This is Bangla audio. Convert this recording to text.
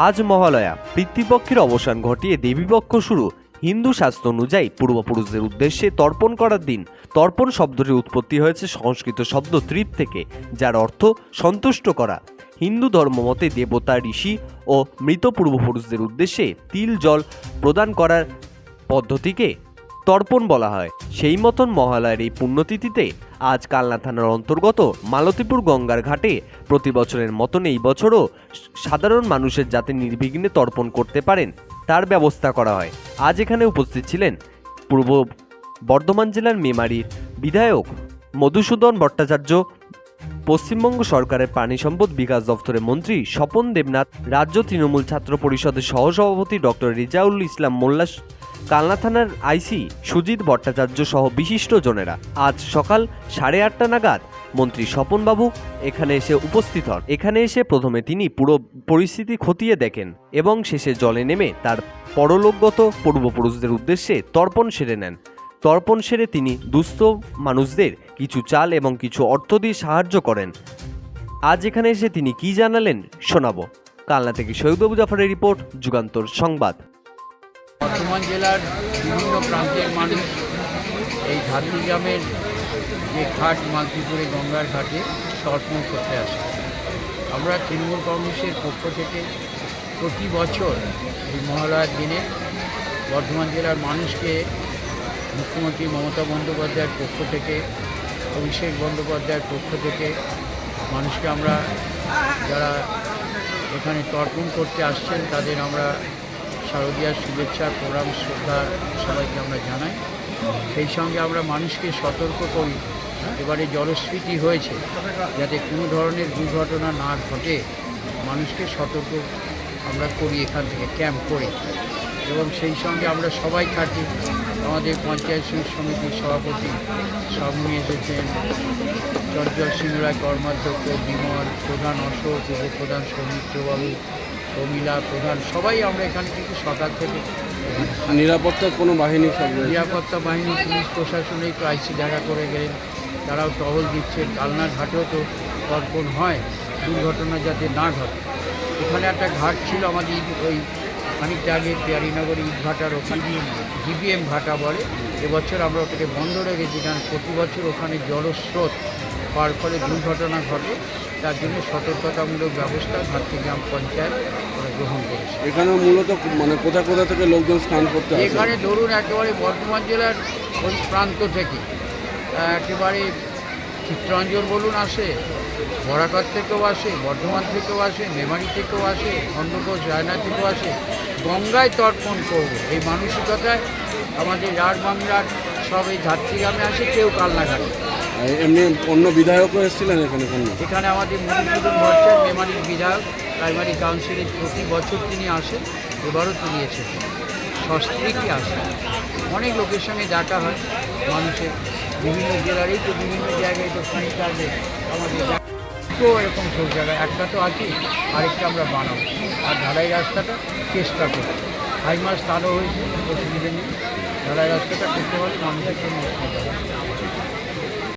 আজ মহালয়া, পিতৃপক্ষের অবসান ঘটিয়ে দেবীপক্ষ শুরু। হিন্দু শাস্ত্র অনুযায়ী পূর্বপুরুষদের উদ্দেশ্যে তর্পণ করার দিন। তর্পণ শব্দটির উৎপত্তি হয়েছে সংস্কৃত শব্দ তৃপ থেকে, যার অর্থ সন্তুষ্ট করা। হিন্দু ধর্মমতে দেবতা, ঋষি ও মৃত পূর্বপুরুষদের উদ্দেশ্যে তিল জল প্রদান করার পদ্ধতিকে তর্পণ বলা হয়। সেই মতন মহালয়ার এই পুণ্যতিথিতে আজ কালনা থানার অন্তর্গত মালতীপুর গঙ্গার ঘাটে প্রতি বছরের মতন এই বছরও সাধারণ মানুষের যাতে নির্বিঘ্নে তর্পণ করতে পারেন তার ব্যবস্থা করা হয়। আজ এখানে উপস্থিত ছিলেন পূর্ব বর্ধমান জেলার মেমারির বিধায়ক মধুসূদন ভট্টাচার্য, পশ্চিমবঙ্গ সরকারের প্রাণী সম্পদ বিকাশ দপ্তরের মন্ত্রী স্বপন দেবনাথ, রাজ্য তৃণমূল ছাত্র পরিষদের সহসভাপতি ডক্টর রেজাউল ইসলাম মোল্লা, কালনা থানার আইসি সুজিত ভট্টাচার্য সহ বিশিষ্ট জনেরা। আজ সকাল 8:30 নাগাদ মন্ত্রী স্বপনবাবু এখানে এসে উপস্থিত হন। এখানে এসে প্রথমে তিনি পুরো পরিস্থিতি খতিয়ে দেখেন এবং শেষে জলে নেমে তার পরলোকগত পূর্বপুরুষদের উদ্দেশ্যে তর্পণ সেরে নেন। তর্পণ সেরে তিনি দুস্থ মানুষদের কিছু চাল এবং কিছু অর্থ দিয়ে সাহায্য করেন। আজ এখানে এসে তিনি কি জানালেন শোনাবো। কালনা থেকে সৈয়দ জাফরের রিপোর্ট, যুগান্তর সংবাদ। বর্ধমান জেলার বিভিন্ন প্রান্তের মানুষ এই ঝাড়গ্রামের যে ঘাট মালতীপুরে গঙ্গার ঘাটে তর্পণ করতে আসে। আমরা তৃণমূল কংগ্রেসের পক্ষ থেকে প্রতি বছর এই মহালয়ার দিনে বর্ধমান জেলার মানুষকে মুখ্যমন্ত্রী মমতা বন্দ্যোপাধ্যায়ের পক্ষ থেকে, অভিষেক বন্দ্যোপাধ্যায়ের পক্ষ থেকে মানুষকে আমরা যারা এখানে তর্পণ করতে আসছেন তাদের আমরা শারদীয়ার শুভেচ্ছা, প্রণাম, শ্রদ্ধা সবাইকে আমরা জানাই। সেই সঙ্গে আমরা মানুষকে সতর্ক করি, এবারে জলস্ফীতি হয়েছে যাতে কোনো ধরনের দুর্ঘটনা না ঘটে মানুষকে সতর্ক আমরা করি, এখান থেকে ক্যাম্প করি। এবং সেই সঙ্গে আমরা সবাই থাকি। আমাদের পঞ্চায়েত সমিতির সভাপতি সব নিয়ে এসেছেন, চঞ্চল সিংহ রায় কর্মাধ্যক্ষ, বিমল প্রধান, অশোক উপপ্রধান, সৌমিত্রবাবু, প্রমীলা প্রধান, সবাই আমরা এখানে কিন্তু সকাল থেকে। নিরাপত্তার কোনো বাহিনী? নিরাপত্তা বাহিনী, পুলিশ প্রশাসনেই তো আইসি দেখা করে গেলেন, তারাও টহল দিচ্ছে। কালনার ঘাটেও তো তর্পণ হয়, দুর্ঘটনা যাতে না ঘটে। এখানে একটা ঘাট ছিল আমাদের ওই খানিকটা আগে পেয়ারিনগর ইটভাটার ওখানে জিবিএম ভাটা বলে, এবছর আমরা ওটাকে বন্ধ রেখেছি, কারণ প্রতি বছর ওখানে জলস্রোত পার ফলে দুর্ঘটনা ঘটে। তার জন্য সতর্কতামূলক ব্যবস্থা ঝাড়গ্রাম পঞ্চায়েত গ্রহণ করেছে। এখানে মূলত মানে কোথা কোথা থেকে লোকজন স্নান করতে আসে? এখানে ধরুন একেবারে বর্ধমান জেলার ওই প্রান্ত থেকে একেবারে চিত্রাঞ্চল বলুন আসে, বরাকর থেকেও আসে, বর্ধমান থেকেও আসে, মেমারি থেকেও আসে, খণ্ডঘোষ রায়না থেকেও আসে। গঙ্গায় তর্পণ করব এই মানসিকতায় আমাদের রাঢ় বাংলার সব এই ঝাড়গ্রামে আসে, কেউ কালনাঘাটে। এমনি অন্য বিধায়কও এসেছিলেন এখানে? এখানে আমাদের মধুসূদন ভট্টাচার্য মেমারির বিধায়ক, প্রাইমারি কাউন্সিলের প্রতি বছর তিনি আসেন, এবারও তিনি এসেছেন। সস্ত্রীকই আসেন, অনেক লোকের সঙ্গে দেখা হয় মানুষের, বিভিন্ন জেলারই তো বিভিন্ন জায়গায় তো খানিকটা আগে আমাদের তো এরকম সব জায়গায় একটা তো আছে, আরেকটা আমরা বানাবো। আর ঢালাই রাস্তাটা চেষ্টা করি, 5 মাস তারও হয়েছে, অসুবিধা নেই। ঢালাই রাস্তাটা করতে পারলে মানুষের জন্য অসুবিধা হয়।